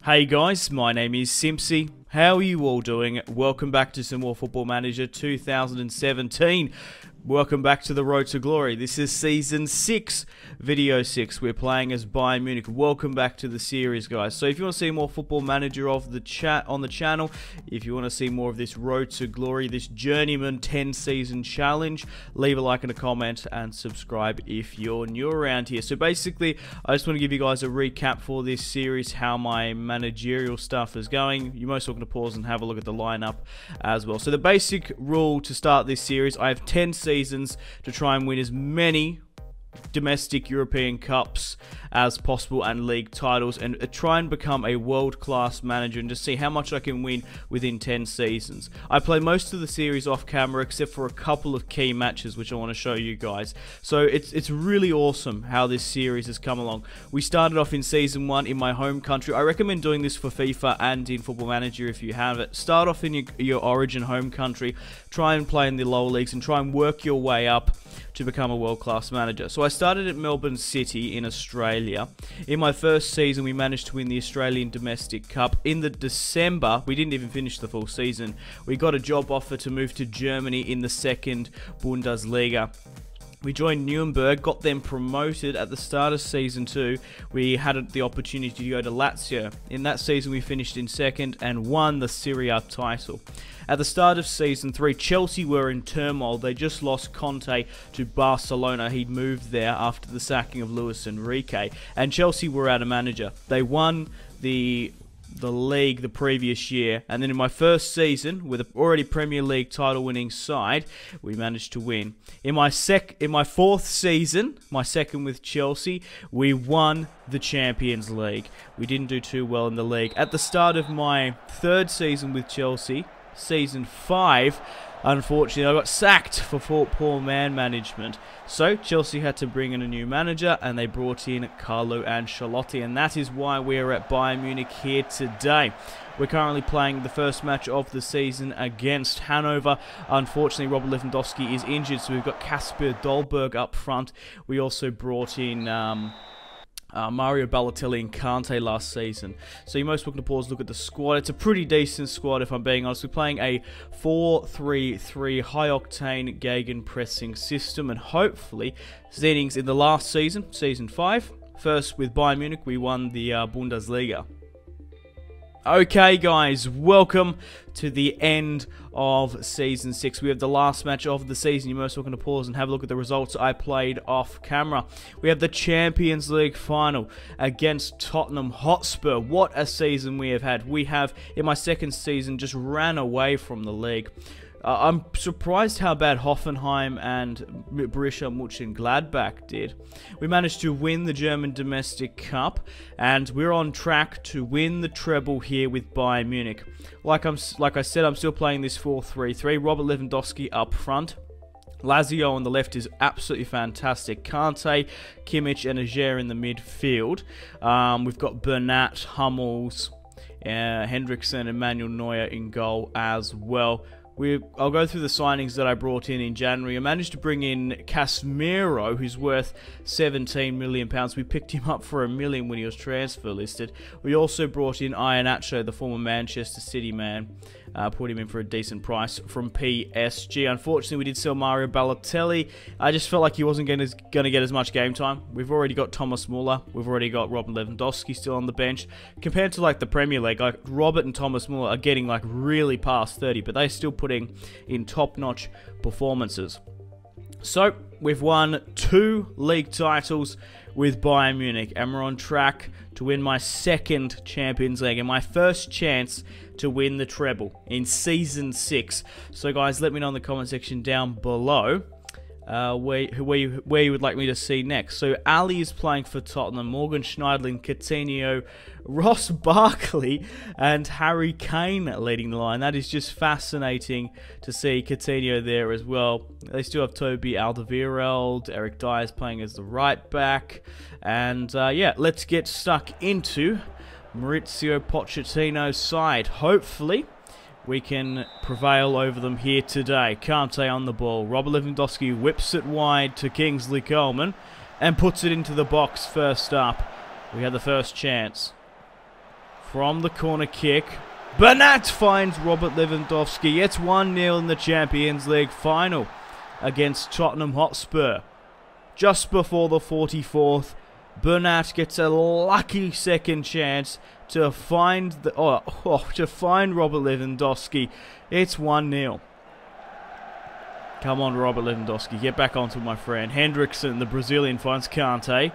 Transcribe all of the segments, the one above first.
Hey guys, my name is Simpzy. How are you all doing? Welcome back to some more Football Manager 2017. Welcome back to the Road to Glory. This is Season 6, Video 6. We're playing as Bayern Munich. Welcome back to the series, guys. So if you want to see more Football Manager on the channel, if you want to see more of this Road to Glory, this Journeyman 10-season challenge, leave a like and a comment and subscribe if you're new around here. So basically, I just want to give you guys a recap for this series, how my managerial stuff is going. You're most welcome to pause and have a look at the lineup as well. So the basic rule to start this series, I have 10 seasons to try and win as many domestic European Cups as possible and league titles, and try and become a world-class manager and just see how much I can win within 10 seasons. I play most of the series off camera except for a couple of key matches which I want to show you guys. So it's really awesome how this series has come along. We started off in Season 1 in my home country. I recommend doing this for FIFA and in Football Manager if you have it. Start off in your origin home country, try and play in the lower leagues and try and work your way up to become a world-class manager. So I started at Melbourne City in Australia. In my first season, we managed to win the Australian Domestic Cup. In the December, we didn't even finish the full season. We got a job offer to move to Germany in the second Bundesliga. We joined Nuremberg, got them promoted at the start of Season 2. We had the opportunity to go to Lazio. In that season, we finished in second and won the Serie A title. At the start of Season 3, Chelsea were in turmoil. They just lost Conte to Barcelona. He'd moved there after the sacking of Luis Enrique. And Chelsea were out of manager. They won the league the previous year, and then in my first season with an already Premier League title winning side, we managed to win. In my fourth season, my second with Chelsea, we won the Champions League. We didn't do too well in the league. At the start of my third season with Chelsea, Season 5, unfortunately, I got sacked for poor man management. So Chelsea had to bring in a new manager, and they brought in Carlo Ancelotti, and that is why we're at Bayern Munich here today. We're currently playing the first match of the season against Hanover. Unfortunately, Robert Lewandowski is injured, so we've got Kasper Dolberg up front. We also brought in Mario Balotelli and Kante last season. So you're most welcome to pause, look at the squad. It's a pretty decent squad if I'm being honest. We're playing a 4-3-3 high-octane Gegenpressing system, and hopefully innings in the last season, Season 5. First with Bayern Munich, we won the Bundesliga. Okay guys, welcome to the end of Season 6. We have the last match of the season. You're most welcome to pause and have a look at the results I played off camera. We have the Champions League final against Tottenham Hotspur. What a season we have had. We have, in my second season, just ran away from the league. I'm surprised how bad Hoffenheim and Borussia Mönchengladbach did. We managed to win the German Domestic Cup, and we're on track to win the treble here with Bayern Munich. Like I said, I'm still playing this 4-3-3. Robert Lewandowski up front. Lazio on the left is absolutely fantastic. Kante, Kimmich, and Ajer in the midfield. We've got Bernat, Hummels, Hendrickson, and Manuel Neuer in goal as well. I'll go through the signings that I brought in January. I managed to bring in Casemiro, who's worth £17 million. We picked him up for £1 million when he was transfer listed. We also brought in Iheanacho, the former Manchester City man. Put him in for a decent price from PSG. Unfortunately, we did sell Mario Balotelli. I just felt like he wasn't going to get as much game time. We've already got Thomas Muller. We've already got Robert Lewandowski still on the bench. Compared to like the Premier League, like Robert and Thomas Muller are getting like really past 30, but they're still putting in top-notch performances. So, we've won 2 league titles with Bayern Munich, and we're on track to win my second Champions League and my first chance to win the treble in Season 6. So guys, let me know in the comment section down below where you would like me to see next. So Ali is playing for Tottenham, Morgan Schneiderlin, Coutinho, Ross Barkley, and Harry Kane leading the line. That is just fascinating to see Coutinho there as well. They still have Toby Alderweireld, Eric Dyer's playing as the right back, and yeah, let's get stuck into Mauricio Pochettino's side. Hopefully we can prevail over them here today. Kante on the ball. Robert Lewandowski whips it wide to Kingsley Coleman and puts it into the box first up. We had the first chance. from the corner kick. Bernat finds Robert Lewandowski. It's 1-0 in the Champions League final against Tottenham Hotspur. Just before the 44th, Bernat gets a lucky second chance to find Robert Lewandowski. It's 1-0. Come on, Robert Lewandowski, get back onto my friend. Hendrickson, the Brazilian, finds Kante.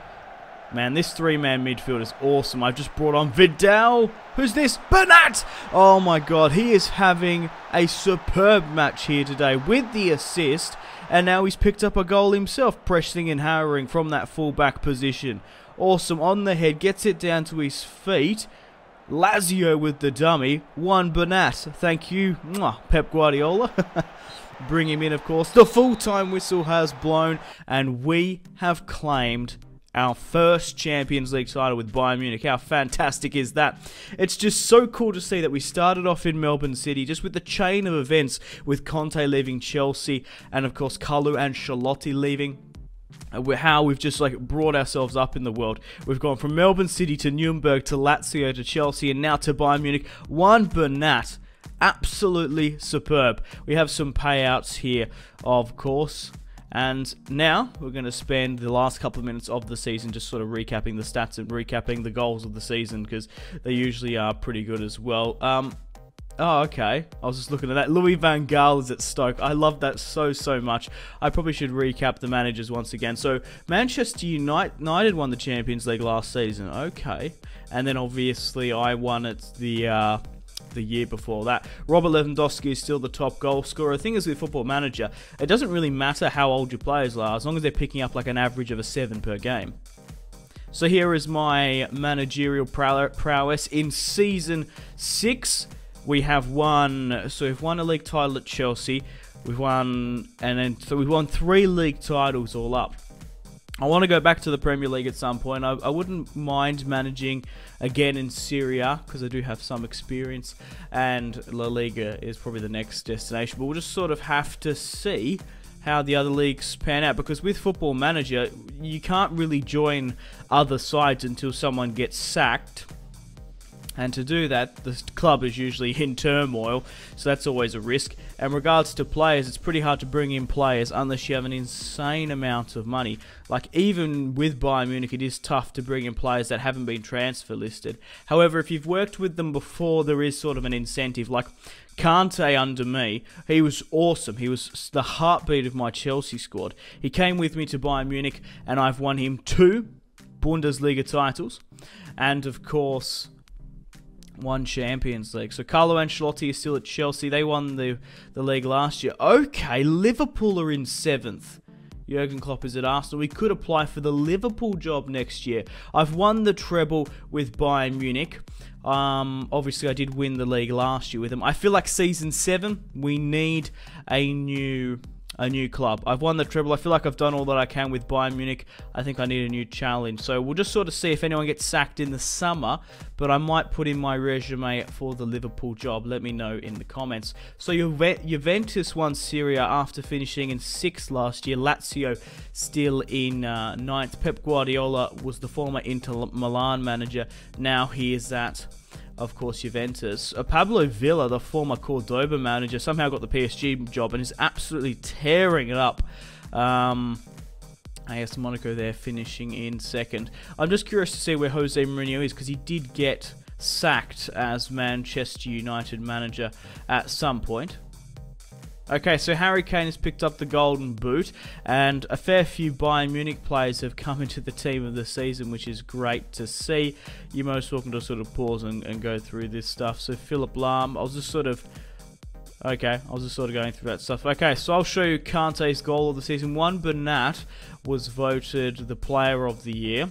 Man, this three-man midfield is awesome. I've just brought on Vidal. Who's this? Bernat! Oh my god, he is having a superb match here today with the assist. And now he's picked up a goal himself, pressing and harrowing from that full-back position. Awesome, on the head, gets it down to his feet. Lazio with the dummy. One Bernat. Thank you, Pep Guardiola. Bring him in, of course. The full-time whistle has blown, and we have claimed our first Champions League title with Bayern Munich. How fantastic is that? It's just so cool to see that we started off in Melbourne City, just with the chain of events, with Conte leaving Chelsea, and of course Carlo Ancelotti leaving. How we've just brought ourselves up in the world. We've gone from Melbourne City to Nuremberg to Lazio to Chelsea, and now to Bayern Munich. One Bernat. Absolutely superb. We have some payouts here, of course. And now we're going to spend the last couple of minutes of the season just sort of recapping the stats and recapping the goals of the season, because they usually are pretty good as well. Oh, okay. I was just looking at that. Louis van Gaal is at Stoke. I love that so much. I probably should recap the managers once again. So, Manchester United won the Champions League last season. Okay. And then obviously I won it the year before that. Robert Lewandowski is still the top goal scorer. The thing is with Football Manager, it doesn't really matter how old your players are, as long as they're picking up an average of a 7 per game. So here is my managerial prowess. In Season 6, we have won, so we've won a league title at Chelsea. We've won, we've won 3 league titles all up. I want to go back to the Premier League at some point. I wouldn't mind managing again in Serie A, because I do have some experience, and La Liga is probably the next destination. But we'll just sort of have to see how the other leagues pan out, because with Football Manager, you can't really join other sides until someone gets sacked. And to do that, the club is usually in turmoil, so that's always a risk. And regards to players, it's pretty hard to bring in players unless you have an insane amount of money. Like, even with Bayern Munich, it is tough to bring in players that haven't been transfer listed. However, if you've worked with them before, there is sort of an incentive. Like, Kante under me, he was awesome. He was the heartbeat of my Chelsea squad. He came with me to Bayern Munich, and I've won him 2 Bundesliga titles. And, of course, 1 Champions League. So Carlo Ancelotti is still at Chelsea. They won the league last year. Okay, Liverpool are in 7th. Jurgen Klopp is at Arsenal. We could apply for the Liverpool job next year. I've won the treble with Bayern Munich. Obviously, I did win the league last year with them. I feel like Season 7, we need a new club. I've won the treble. I feel like I've done all that I can with Bayern Munich. I think I need a new challenge. So we'll just sort of see if anyone gets sacked in the summer. But I might put in my resume for the Liverpool job. Let me know in the comments. So Juventus won Serie A after finishing in 6th last year. Lazio still in 9th. Pep Guardiola was the former Inter Milan manager. Now he is at, of course, Juventus. Pablo Villa, the former Cordoba manager, somehow got the PSG job and is absolutely tearing it up. AS Monaco there finishing in 2nd. I'm just curious to see where Jose Mourinho is, because he did get sacked as Manchester United manager at some point. Okay, so Harry Kane has picked up the Golden Boot, and a fair few Bayern Munich players have come into the team of the season, which is great to see. You're most welcome to sort of pause and go through this stuff. So Philip Lahm, I was just sort of going through that stuff. Okay, so I'll show you Kante's goal of the season. One Bernat was voted the player of the year,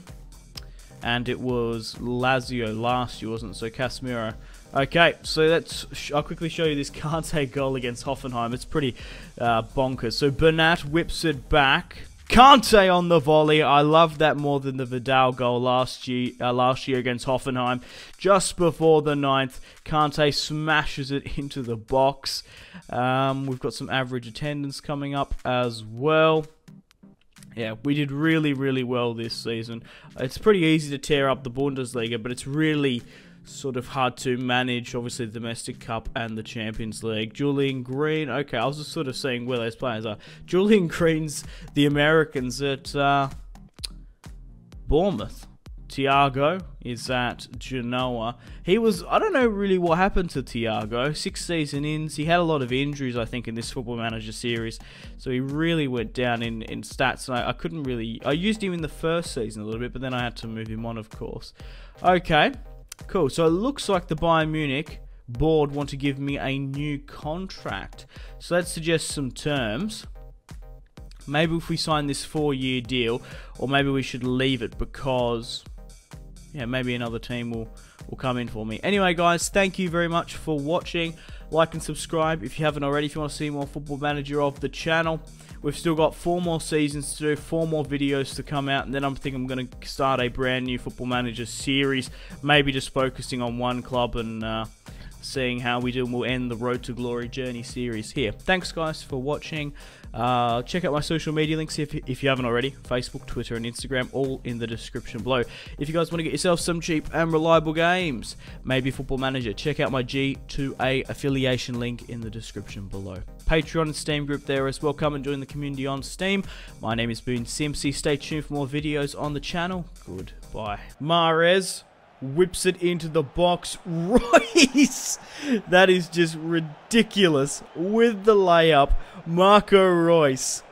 and it was Lazio last year, wasn't it? So Casemiro. Okay, so I'll quickly show you this Kante goal against Hoffenheim. It's pretty bonkers. So Bernat whips it back. Kante on the volley. I love that more than the Vidal goal last year against Hoffenheim. Just before the 9th, Kante smashes it into the box. We've got some average attendance coming up as well. Yeah, we did really well this season. It's pretty easy to tear up the Bundesliga, but it's really sort of hard to manage. Obviously, the Domestic Cup and the Champions League. Julian Green. Okay, I was just sort of seeing where those players are. Julian Green's the Americans at Bournemouth. Thiago is at Genoa. He was, I don't know really what happened to Thiago. 6 season ins. He had a lot of injuries, I think, in this Football Manager series. So he really went down in stats. And I couldn't really, I used him in the first season a little bit, but then I had to move him on, of course. Okay, cool. So it looks like the Bayern Munich board want to give me a new contract. So let's suggest some terms. Maybe if we sign this 4-year deal, or maybe we should leave it because, yeah, maybe another team will come in for me. Anyway, guys, thank you very much for watching. Like and subscribe if you haven't already, if you want to see more Football Manager of the channel. We've still got 4 more seasons to do, 4 more videos to come out, and then I'm going to start a brand new Football Manager series, maybe just focusing on one club and seeing how we do, and we'll end the Road to Glory journey series here. Thanks, guys, for watching. Check out my social media links if you haven't already. Facebook, Twitter, and Instagram, all in the description below. If you guys want to get yourself some cheap and reliable games, maybe Football Manager, check out my G2A affiliation link in the description below. Patreon and Steam group there as well. Come and join the community on Steam. My name has been Simpzy. Stay tuned for more videos on the channel. Goodbye. Mahrez whips it into the box. Royce! That is just ridiculous. With the layup, Marco Reus